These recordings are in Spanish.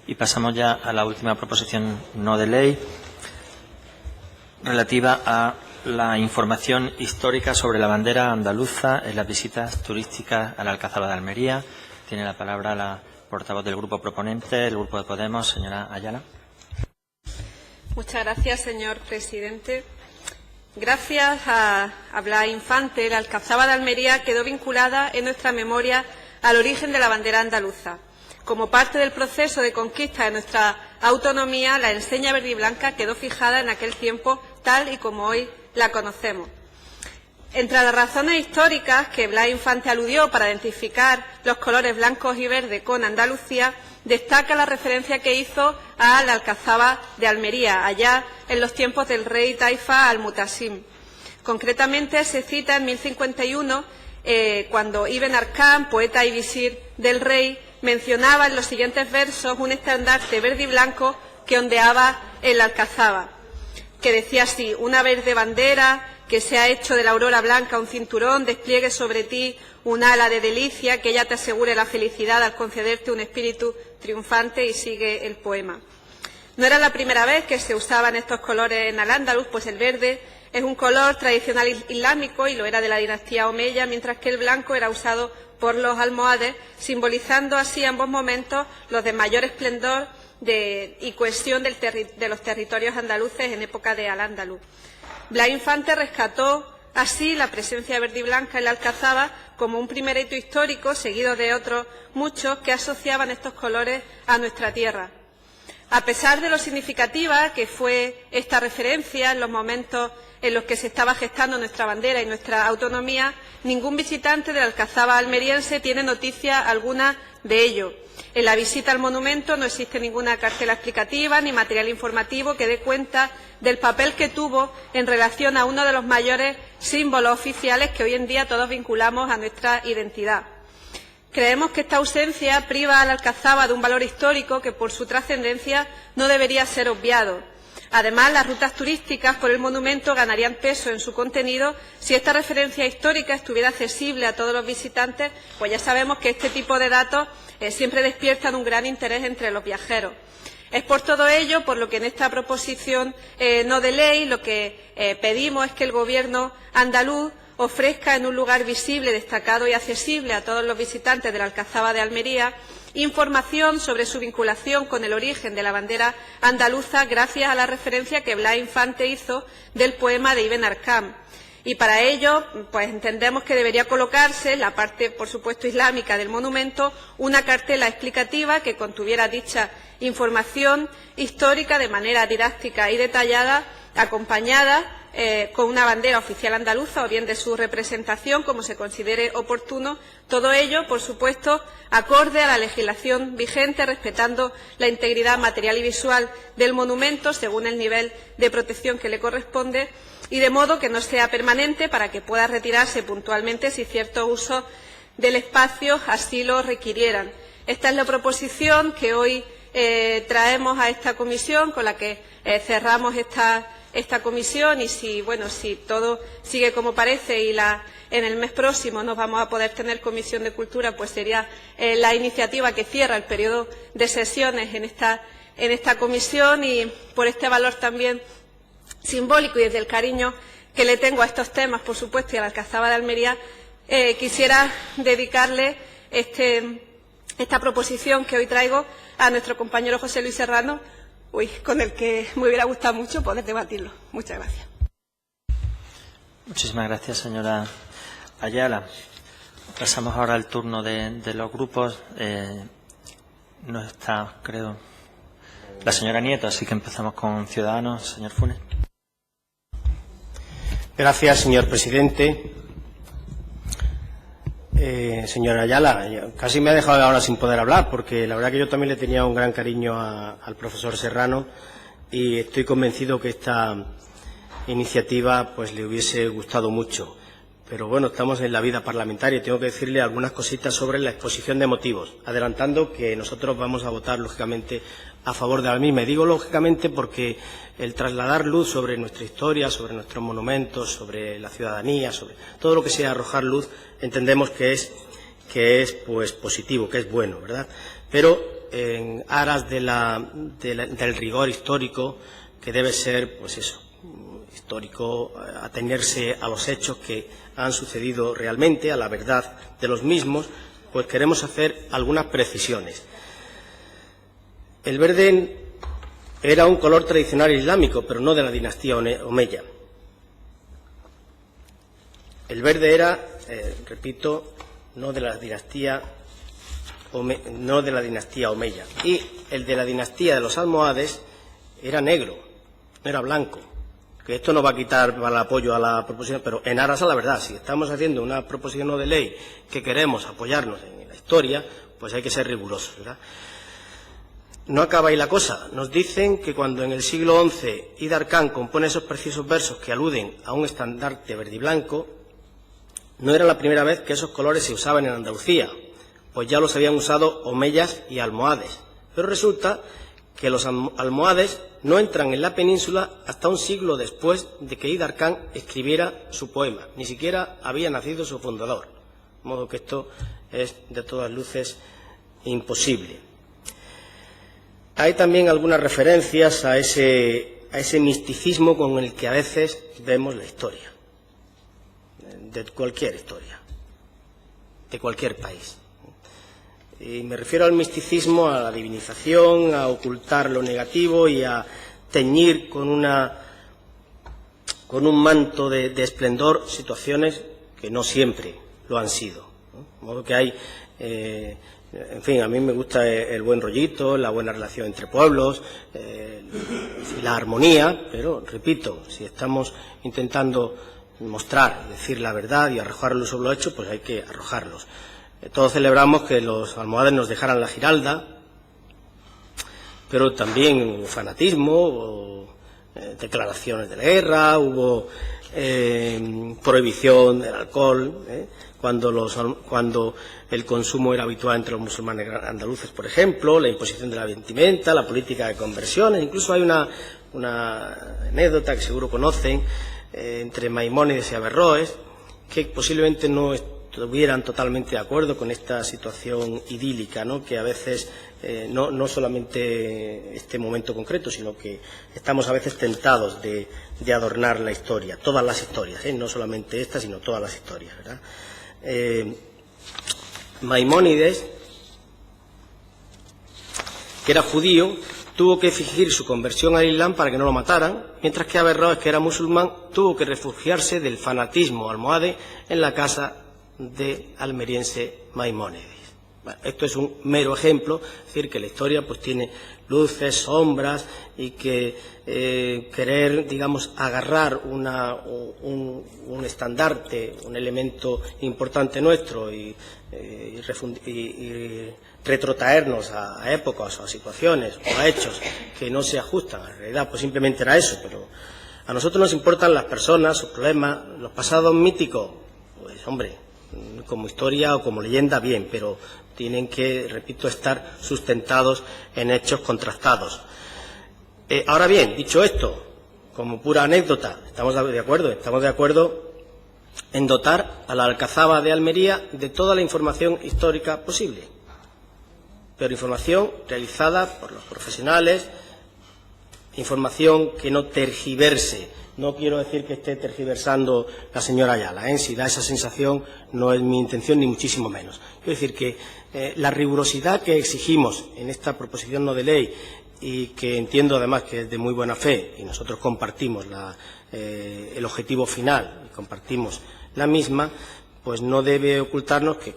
Y pasamos ya a la última proposición no de ley relativa a la información histórica sobre la bandera andaluza en las visitas turísticas a la Alcazaba de Almería. Tiene la palabra la portavoz del grupo proponente, el grupo de Podemos, señora Ayala. Muchas gracias, señor presidente. Gracias a Blas Infante, la Alcazaba de Almería quedó vinculada en nuestra memoria al origen de la bandera andaluza. Como parte del proceso de conquista de nuestra autonomía, la enseña verde y blanca quedó fijada en aquel tiempo tal y como hoy la conocemos. Entre las razones históricas que Blas Infante aludió para identificar los colores blancos y verdes con Andalucía, destaca la referencia que hizo a la Alcazaba de Almería, allá en los tiempos del rey Taifa al-Mutasim. Concretamente se cita en 1051, cuando Ibn Arqam, poeta y visir del rey, mencionaba en los siguientes versos un estandarte verde y blanco que ondeaba en la Alcazaba, que decía así: una verde bandera que se ha hecho de la aurora blanca un cinturón, despliegue sobre ti un ala de delicia, que ella te asegure la felicidad al concederte un espíritu triunfante, y sigue el poema. No era la primera vez que se usaban estos colores en Al-Ándalus, pues el verde es un color tradicional islámico y lo era de la dinastía omeya, mientras que el blanco era usado por los almohades, simbolizando así ambos momentos los de mayor esplendor y cohesión de los territorios andaluces en época de Al-Ándalus. Blas Infante rescató así la presencia verde y blanca en la Alcazaba como un primer hito histórico, seguido de otros muchos que asociaban estos colores a nuestra tierra. A pesar de lo significativa que fue esta referencia en los momentos en los que se estaba gestando nuestra bandera y nuestra autonomía, ningún visitante de la Alcazaba almeriense tiene noticia alguna de ello. En la visita al monumento no existe ninguna cartela explicativa ni material informativo que dé cuenta del papel que tuvo en relación a uno de los mayores símbolos oficiales que hoy en día todos vinculamos a nuestra identidad. Creemos que esta ausencia priva a la Alcazaba de un valor histórico que, por su trascendencia, no debería ser obviado. Además, las rutas turísticas por el monumento ganarían peso en su contenido si esta referencia histórica estuviera accesible a todos los visitantes, pues ya sabemos que este tipo de datos siempre despiertan un gran interés entre los viajeros. Es por todo ello por lo que en esta proposición no de ley lo que pedimos es que el Gobierno andaluz ofrezca en un lugar visible, destacado y accesible a todos los visitantes de la Alcazaba de Almería información sobre su vinculación con el origen de la bandera andaluza gracias a la referencia que Blas Infante hizo del poema de Ibn Arqam. Y para ello, pues entendemos que debería colocarse en la parte, por supuesto, islámica del monumento una cartela explicativa que contuviera dicha información histórica de manera didáctica y detallada, acompañada con una bandera oficial andaluza o bien de su representación, como se considere oportuno. Todo ello, por supuesto, acorde a la legislación vigente, respetando la integridad material y visual del monumento según el nivel de protección que le corresponde, y de modo que no sea permanente para que pueda retirarse puntualmente si ciertos usos del espacio así lo requirieran. Esta es la proposición que hoy traemos a esta comisión, con la que cerramos esta comisión, y si todo sigue como parece y en el mes próximo nos vamos a poder tener Comisión de Cultura, pues sería la iniciativa que cierra el periodo de sesiones en esta comisión, y por este valor también simbólico y desde el cariño que le tengo a estos temas, por supuesto, y a la Alcazaba de Almería, quisiera dedicarle esta proposición que hoy traigo a nuestro compañero José Luis Serrano, con el que me hubiera gustado mucho poder debatirlo. Muchas gracias. Muchísimas gracias, señora Ayala. Pasamos ahora al turno de los grupos. No está, creo, la señora Nieto, así que empezamos con Ciudadanos. Señor Funes. Gracias, señor presidente. Señora Ayala, casi me ha dejado ahora sin poder hablar, porque la verdad que yo también le tenía un gran cariño al profesor Serrano, y estoy convencido que esta iniciativa pues le hubiese gustado mucho. Pero bueno, estamos en la vida parlamentaria y tengo que decirle algunas cositas sobre la exposición de motivos, adelantando que nosotros vamos a votar, lógicamente, a favor de la misma. Y digo lógicamente porque el trasladar luz sobre nuestra historia, sobre nuestros monumentos, sobre la ciudadanía, sobre todo lo que sea arrojar luz, entendemos que es pues positivo, que es bueno, ¿verdad? Pero en aras del rigor histórico, que debe ser, pues eso, histórico, atenerse a los hechos que han sucedido realmente, a la verdad de los mismos, pues queremos hacer algunas precisiones. El verde era un color tradicional islámico, pero no de la dinastía omeya. El verde era, repito, no de la dinastía omeya. Y el de la dinastía de los almohades era negro, no era blanco. Que esto no va a quitar el apoyo a la proposición, pero en aras a la verdad. Si estamos haciendo una proposición no de ley que queremos apoyarnos en la historia, pues hay que ser rigurosos, ¿verdad? No acaba ahí la cosa. Nos dicen que cuando en el siglo XI Idar Khan compone esos preciosos versos que aluden a un estandarte verde y blanco, no era la primera vez que esos colores se usaban en Andalucía, pues ya los habían usado omeyas y almohades. Pero resulta que los almohades no entran en la península hasta un siglo después de que Idar Khan escribiera su poema. Ni siquiera había nacido su fundador. De modo que esto es de todas luces imposible. Hay también algunas referencias a ese misticismo con el que a veces vemos la historia, de cualquier historia, de cualquier país. Y me refiero al misticismo, a la divinización, a ocultar lo negativo y a teñir con un manto de esplendor situaciones que no siempre lo han sido, ¿no? De modo que hay, en fin, a mí me gusta el buen rollito, la buena relación entre pueblos, la armonía, pero, repito, si estamos intentando mostrar, decir la verdad y arrojarlos sobre los hechos, pues hay que arrojarlos. Todos celebramos que los almohades nos dejaran la Giralda, pero también fanatismo, declaraciones de la guerra, hubo prohibición del alcohol, cuando el consumo era habitual entre los musulmanes andaluces, por ejemplo, la imposición de la vestimenta, la política de conversiones. Incluso hay una anécdota que seguro conocen entre Maimónides y Averroes, que posiblemente no estuvieran totalmente de acuerdo con esta situación idílica, ¿no? Que a veces, no solamente este momento concreto, sino que estamos a veces tentados de adornar la historia, todas las historias, no solamente esta, sino todas las historias, ¿verdad? Maimónides, que era judío, tuvo que fingir su conversión al Islam para que no lo mataran, mientras que Averroes, que era musulmán, tuvo que refugiarse del fanatismo almohade en la casa de almeriense Maimónides. Bueno, esto es un mero ejemplo, es decir, que la historia pues tiene luces, sombras, y que querer, digamos, agarrar un estandarte, un elemento importante nuestro y retrotraernos a épocas o a situaciones o a hechos que no se ajustan a la realidad, pues simplemente era eso. Pero a nosotros nos importan las personas, sus problemas, los pasados míticos, pues hombre, como historia o como leyenda, bien, pero tienen que, repito, estar sustentados en hechos contrastados. Ahora bien, dicho esto, como pura anécdota, estamos de acuerdo en dotar a la Alcazaba de Almería de toda la información histórica posible, pero información realizada por los profesionales, información que no tergiverse. No quiero decir que esté tergiversando la señora Ayala, si da esa sensación no es mi intención ni muchísimo menos. Quiero decir que la rigurosidad que exigimos en esta proposición no de ley, y que entiendo además que es de muy buena fe, y nosotros compartimos el objetivo final y compartimos la misma, pues no debe ocultarnos que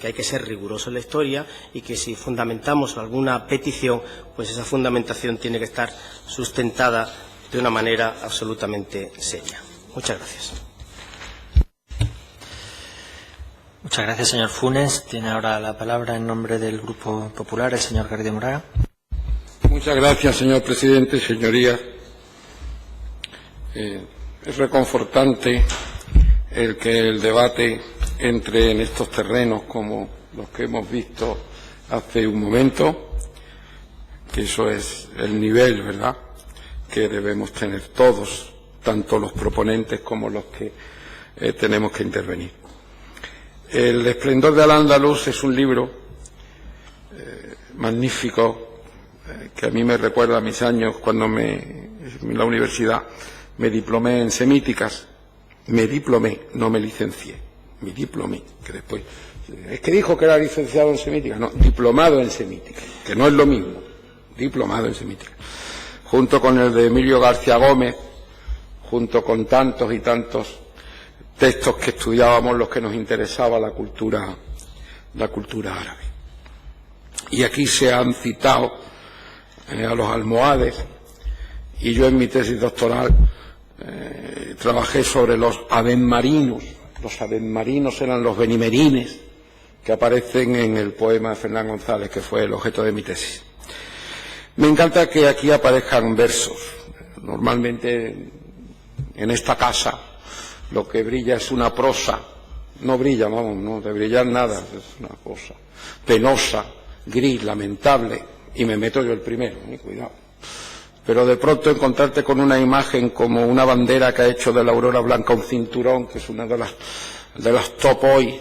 hay que ser riguroso en la historia, y que si fundamentamos alguna petición, pues esa fundamentación tiene que estar sustentada de una manera absolutamente seria. Muchas gracias. Muchas gracias, señor Funes. Tiene ahora la palabra en nombre del Grupo Popular el señor Garrido Moraga. Muchas gracias, señor presidente, señorías. Es reconfortante el que el debate entre en estos terrenos como los que hemos visto hace un momento, que eso es el nivel, ¿verdad?, que debemos tener todos, tanto los proponentes como los que tenemos que intervenir. El esplendor de Al-Ándalus es un libro magnífico que a mí me recuerda a mis años cuando en la universidad me diplomé en semíticas. Me diplomé, no me licencié. Me diplomé, que después... Es que dijo que era licenciado en semítica. No, diplomado en semítica, que no es lo mismo. Diplomado en semítica. Junto con el de Emilio García Gómez, junto con tantos y tantos textos que estudiábamos los que nos interesaba la cultura árabe. Y aquí se han citado a los almohades, y yo en mi tesis doctoral trabajé sobre los abenmarinos. Los abenmarinos eran los benimerines que aparecen en el poema de Fernán González, que fue el objeto de mi tesis. Me encanta que aquí aparezcan versos. Normalmente en esta casa lo que brilla es una prosa. No brilla, vamos, no de brillar nada, es una cosa penosa, gris, lamentable, y me meto yo el primero, cuidado. Pero de pronto encontrarte con una imagen como una bandera que ha hecho de la aurora blanca un cinturón, que es una de las top hoy.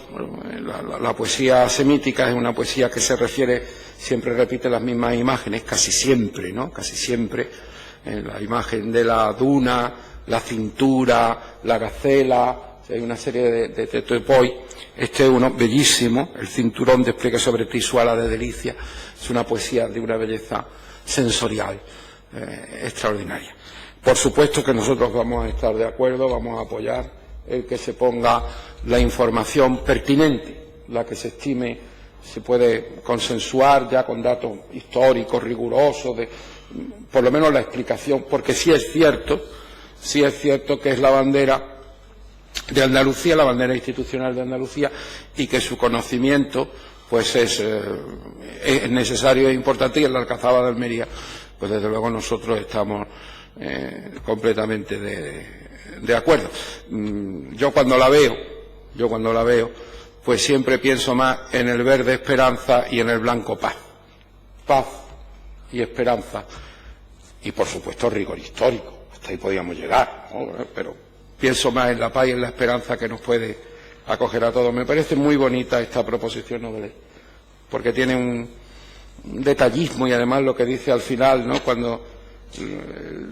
La poesía semítica es una poesía que se refiere, siempre repite las mismas imágenes, casi siempre, ¿no? Casi siempre. La imagen de la duna, la cintura, la gacela, hay una serie de topoi. Este es uno bellísimo, el cinturón despliega sobre ti su ala de delicia. Es una poesía de una belleza sensorial extraordinaria. Por supuesto que nosotros vamos a estar de acuerdo, vamos a apoyar el que se ponga la información pertinente, la que se estime se puede consensuar ya con datos históricos rigurosos, por lo menos la explicación, porque sí es cierto que es la bandera de Andalucía, la bandera institucional de Andalucía, y que su conocimiento pues es necesario e importante, y en la Alcazaba de Almería pues desde luego nosotros estamos completamente de acuerdo. Yo cuando la veo, pues siempre pienso más en el verde esperanza y en el blanco paz. Paz y esperanza. Y por supuesto rigor histórico. Hasta ahí podíamos llegar, ¿no? Pero pienso más en la paz y en la esperanza que nos puede acoger a todos. Me parece muy bonita esta proposición no de ley, porque tiene un detallismo, y además lo que dice al final, ¿no? Cuando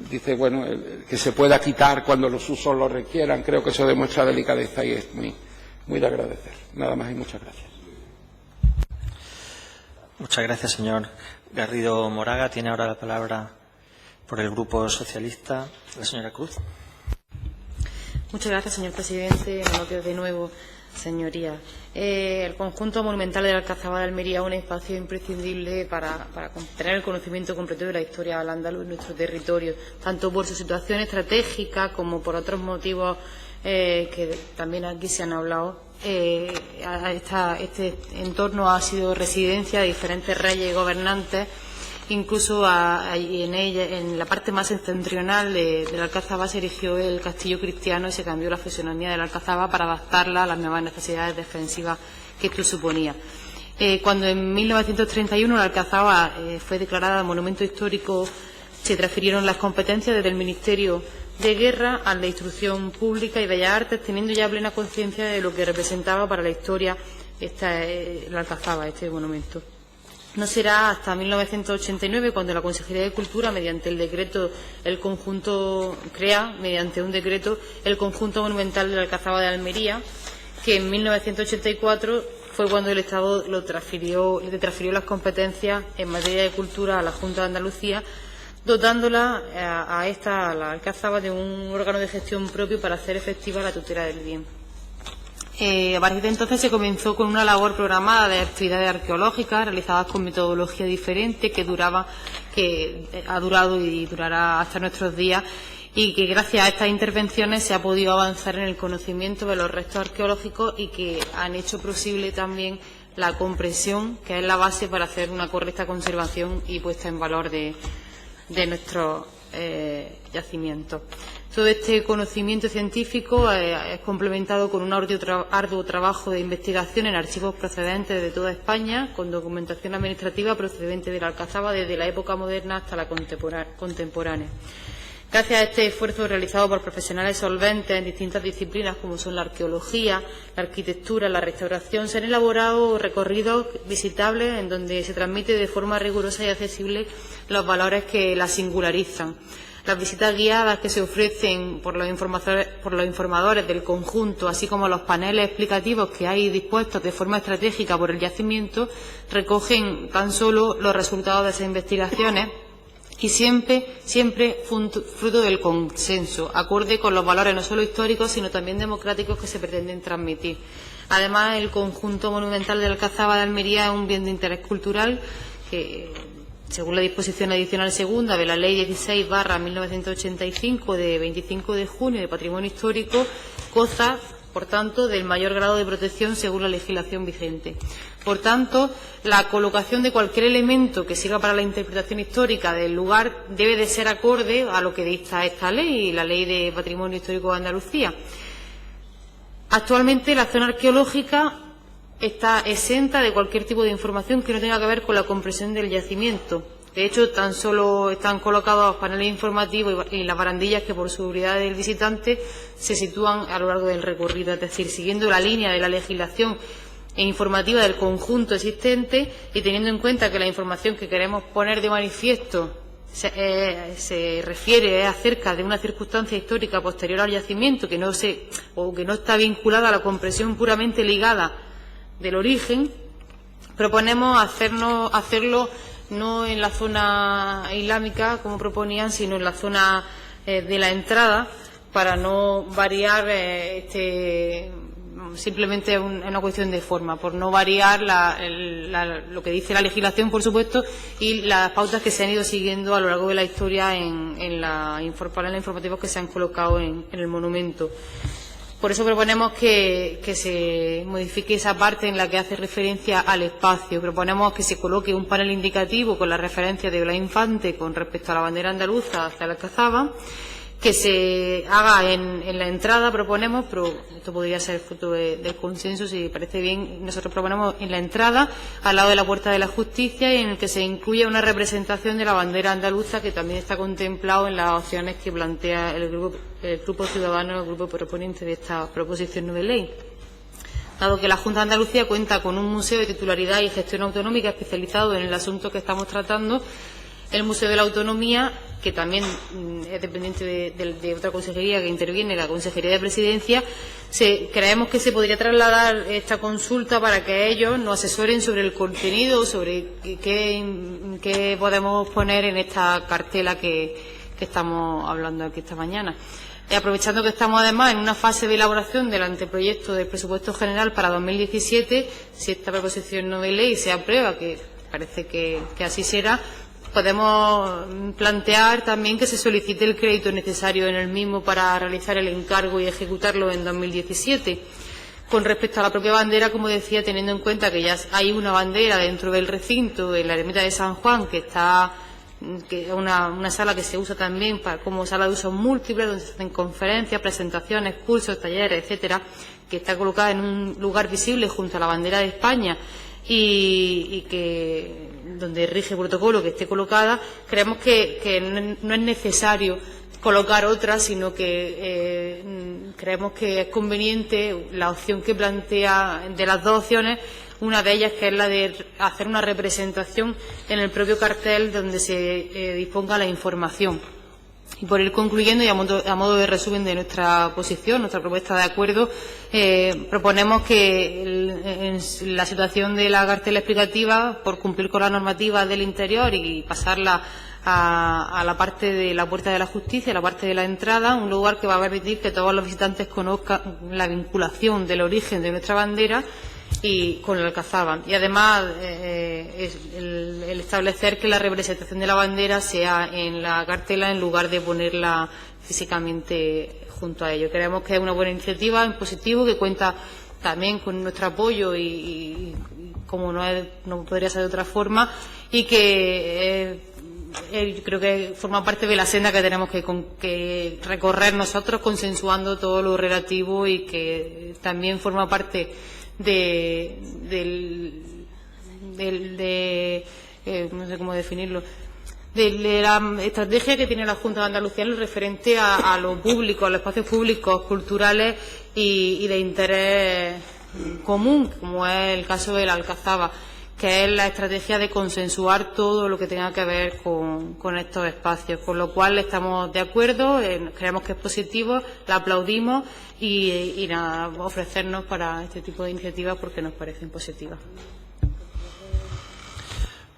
dice, bueno, que se pueda quitar cuando los usos lo requieran, creo que eso demuestra delicadeza y es muy de agradecer. Nada más y muchas gracias. Muchas gracias, señor Garrido Moraga. Tiene ahora la palabra por el Grupo Socialista la señora Cruz. Muchas gracias, señor presidente. Buenos de nuevo, señorías. El conjunto monumental de la Alcazaba de Almería es un espacio imprescindible para tener el conocimiento completo de la historia al-ándalus en nuestro territorio, tanto por su situación estratégica como por otros motivos que también aquí se han hablado. Este entorno ha sido residencia de diferentes reyes y gobernantes. Incluso en la parte más septentrional de la Alcazaba se erigió el castillo cristiano y se cambió la fisonomía de la Alcazaba para adaptarla a las nuevas necesidades defensivas que esto suponía. Cuando en 1931 la Alcazaba fue declarada monumento histórico, se transfirieron las competencias desde el Ministerio de Guerra a la Instrucción Pública y Bellas Artes, teniendo ya plena conciencia de lo que representaba para la historia la Alcazaba, este monumento. No será hasta 1989 cuando la Consejería de Cultura, mediante un decreto el conjunto monumental de la Alcazaba de Almería, que en 1984 fue cuando el Estado le transfirió las competencias en materia de cultura a la Junta de Andalucía, dotándola a la Alcazaba de un órgano de gestión propio para hacer efectiva la tutela del bien. A partir de entonces se comenzó con una labor programada de actividades arqueológicas realizadas con metodología diferente que ha durado y durará hasta nuestros días, y que gracias a estas intervenciones se ha podido avanzar en el conocimiento de los restos arqueológicos y que han hecho posible también la comprensión, que es la base para hacer una correcta conservación y puesta en valor de nuestros yacimientos. Todo este conocimiento científico es complementado con un arduo trabajo de investigación en archivos procedentes de toda España, con documentación administrativa procedente de la Alcazaba desde la época moderna hasta la contemporánea. Gracias a este esfuerzo realizado por profesionales solventes en distintas disciplinas, como son la arqueología, la arquitectura, la restauración, se han elaborado recorridos visitables en donde se transmite de forma rigurosa y accesible los valores que la singularizan. Las visitas guiadas que se ofrecen por los informadores del conjunto, así como los paneles explicativos que hay dispuestos de forma estratégica por el yacimiento, recogen tan solo los resultados de esas investigaciones y siempre fruto del consenso, acorde con los valores no solo históricos, sino también democráticos que se pretenden transmitir. Además, el conjunto monumental de la Alcazaba de Almería es un bien de interés cultural que, según la disposición adicional segunda de la Ley 16/1985 de 25 de junio de Patrimonio Histórico, goza, por tanto, del mayor grado de protección según la legislación vigente. Por tanto, la colocación de cualquier elemento que sirva para la interpretación histórica del lugar debe de ser acorde a lo que dicta esta ley y la Ley de Patrimonio Histórico de Andalucía. Actualmente, la zona arqueológica está exenta de cualquier tipo de información que no tenga que ver con la comprensión del yacimiento. De hecho, tan solo están colocados paneles informativos y las barandillas que, por seguridad del visitante, se sitúan a lo largo del recorrido, es decir, siguiendo la línea de la legislación informativa del conjunto existente y teniendo en cuenta que la información que queremos poner de manifiesto se refiere acerca de una circunstancia histórica posterior al yacimiento que no está vinculada a la comprensión puramente ligada del origen, proponemos hacerlo no en la zona islámica, como proponían, sino en la zona de la entrada, para no variar, simplemente es una cuestión de forma, por no variar lo que dice la legislación, por supuesto, y las pautas que se han ido siguiendo a lo largo de la historia en los paneles informativos que se han colocado en el monumento. Por eso proponemos que se modifique esa parte en la que hace referencia al espacio. Proponemos que se coloque un panel indicativo con la referencia de Blas Infante con respecto a la bandera andaluza hacia la Alcazaba, que se haga en la entrada, proponemos, pero esto podría ser fruto del consenso, si parece bien. Nosotros proponemos en la entrada, al lado de la Puerta de la Justicia, y en el que se incluya una representación de la bandera andaluza, que también está contemplado en las opciones que plantea el Grupo Ciudadano, el grupo proponente de esta proposición no de ley. Dado que la Junta de Andalucía cuenta con un museo de titularidad y gestión autonómica especializado en el asunto que estamos tratando, el Museo de la Autonomía, que también es dependiente de otra consejería que interviene, la Consejería de Presidencia, creemos que se podría trasladar esta consulta para que ellos nos asesoren sobre el contenido, sobre qué podemos poner en esta cartela que estamos hablando aquí esta mañana. Aprovechando que estamos además en una fase de elaboración del anteproyecto del presupuesto general para 2017, si esta proposición no de ley se aprueba, que parece que así será, podemos plantear también que se solicite el crédito necesario en el mismo para realizar el encargo y ejecutarlo en 2017. Con respecto a la propia bandera, como decía, teniendo en cuenta que ya hay una bandera dentro del recinto, en la ermita de San Juan, que es una sala que se usa también como sala de usos múltiples, donde se hacen conferencias, presentaciones, cursos, talleres, etcétera, que está colocada en un lugar visible junto a la bandera de España y que donde rige el protocolo que esté colocada. Creemos que no es necesario colocar otra, sino que creemos que es conveniente la opción que plantea, de las dos opciones, una de ellas que es la de hacer una representación en el propio cartel donde se disponga la información. Y por ir concluyendo, y a modo de resumen de nuestra posición, nuestra propuesta de acuerdo, proponemos que en la situación de la cartela explicativa, por cumplir con la normativa del interior y pasarla a la parte de la Puerta de la Justicia, la parte de la entrada, un lugar que va a permitir que todos los visitantes conozcan la vinculación del origen de nuestra bandera y con la Alcazaba. Y además el establecer que la representación de la bandera sea en la cartela en lugar de ponerla físicamente junto a ello. Creemos que es una buena iniciativa, en positivo, que cuenta también con nuestro apoyo y como no podría ser de otra forma, y que yo creo que forma parte de la senda que tenemos que recorrer nosotros, consensuando todo lo relativo, y que también forma parte no sé cómo definirlo, de la estrategia que tiene la Junta de Andalucía en lo referente a lo público, a los espacios públicos, culturales y de interés común, como es el caso de la Alcazaba, que es la estrategia de consensuar todo lo que tenga que ver con estos espacios, con lo cual estamos de acuerdo, creemos que es positivo, la aplaudimos y nada, ofrecernos para este tipo de iniciativas porque nos parecen positivas.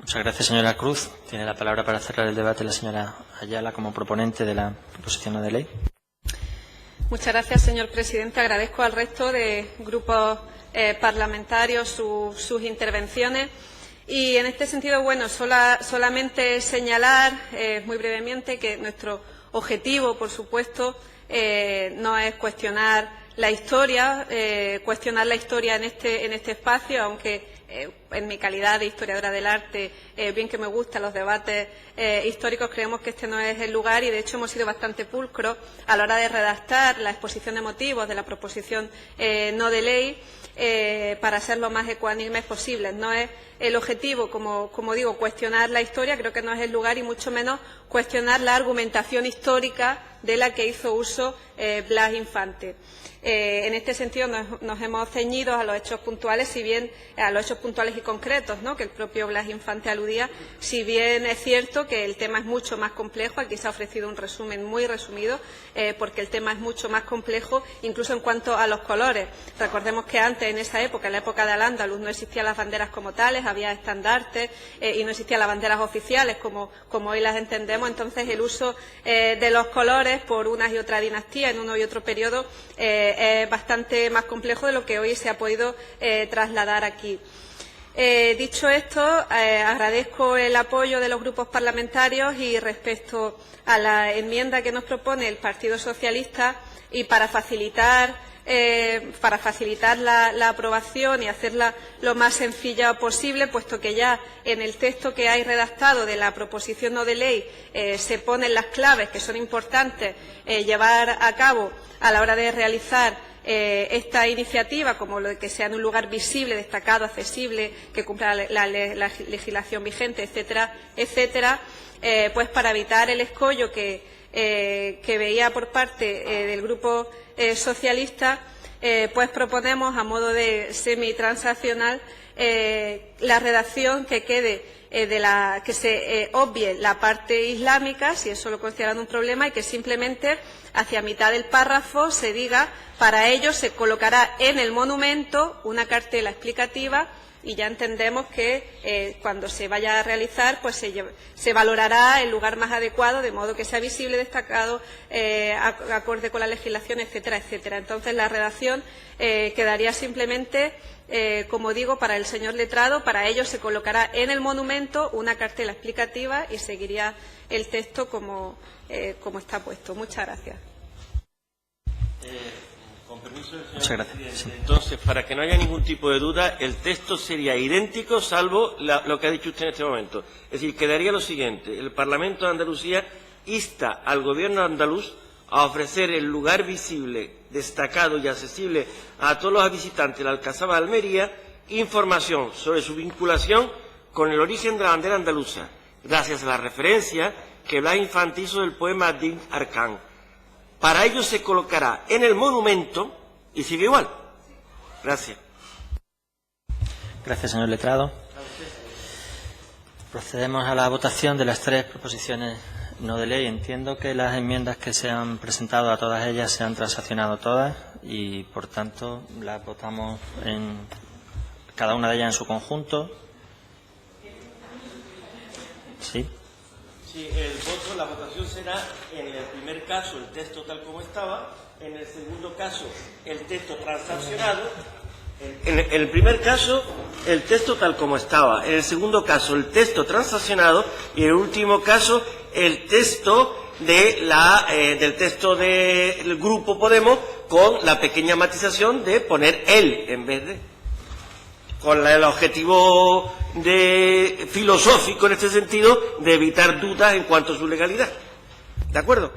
Muchas gracias, señora Cruz. Tiene la palabra para cerrar el debate la señora Ayala como proponente de la proposición no de ley. Muchas gracias, señor presidente. Agradezco al resto de grupos parlamentarios sus intervenciones. Y en este sentido, bueno, solamente señalar muy brevemente que nuestro objetivo, por supuesto, no es cuestionar la historia en este espacio, aunque en mi calidad de historiadora del arte, bien que me gustan los debates históricos, creemos que este no es el lugar y, de hecho, hemos sido bastante pulcros a la hora de redactar la exposición de motivos de la proposición no de ley para ser lo más ecuánimes posible. No es el objetivo, como digo, cuestionar la historia, creo que no es el lugar y mucho menos cuestionar la argumentación histórica de la que hizo uso Blas Infante. En este sentido nos hemos ceñido a los hechos puntuales, si bien a los hechos puntuales y concretos, ¿no?, que el propio Blas Infante aludía, si bien es cierto que el tema es mucho más complejo. Aquí se ha ofrecido un resumen muy resumido, porque el tema es mucho más complejo, incluso en cuanto a los colores. Recordemos que antes, en esa época, en la época de Al-Ándalus, no existían las banderas como tales, había estandartes y no existían las banderas oficiales como hoy las entendemos. Entonces, el uso de los colores por unas y otras dinastías en uno y otro periodo es bastante más complejo de lo que hoy se ha podido trasladar aquí. Dicho esto, agradezco el apoyo de los grupos parlamentarios y respecto a la enmienda que nos propone el Partido Socialista y para facilitar la aprobación y hacerla lo más sencilla posible, puesto que ya en el texto que hay redactado de la proposición no de ley se ponen las claves que son importantes llevar a cabo a la hora de realizar esta iniciativa, como lo de que sea en un lugar visible, destacado, accesible, que cumpla la legislación vigente, etcétera, etcétera, pues para evitar el escollo que veía por parte del Grupo Socialista, pues proponemos a modo de semitransaccional la redacción que quede que se obvie la parte islámica, si eso lo consideran un problema, y que simplemente hacia mitad del párrafo se diga: para ello se colocará en el monumento una cartela explicativa, y ya entendemos que cuando se vaya a realizar pues se valorará el lugar más adecuado, de modo que sea visible, destacado, acorde con la legislación, etcétera, etcétera. Entonces, la redacción quedaría simplemente, como digo, para el señor letrado: para ello se colocará en el monumento una cartela explicativa, y seguiría el texto como está puesto. Muchas gracias. Con permiso, señor Muchas presidente. gracias. Sí. Entonces, para que no haya ningún tipo de duda, el texto sería idéntico, salvo lo que ha dicho usted en este momento. Es decir, quedaría lo siguiente: el Parlamento de Andalucía insta al Gobierno andaluz a ofrecer el lugar visible, destacado y accesible a todos los visitantes de la Alcazaba de Almería información sobre su vinculación con el origen de la bandera andaluza, gracias a la referencia que Blas Infante hizo del poema Din Arcán. Para ello se colocará en el monumento, y sigue igual. Gracias. Gracias, señor letrado. Procedemos a la votación de las tres proposiciones no de ley. Entiendo que las enmiendas que se han presentado, a todas ellas se han transaccionado todas y, por tanto, las votamos en cada una de ellas en su conjunto. ¿Sí? Sí, la votación será, en el primer caso, el texto tal como estaba; en el segundo caso, el texto transaccionado; en el primer caso, el texto tal como estaba; en el segundo caso, el texto transaccionado; y en el último caso, el texto del texto del Grupo Podemos, con la pequeña matización de poner él en vez de, con el objetivo filosófico en este sentido de evitar dudas en cuanto a su legalidad. ¿De acuerdo?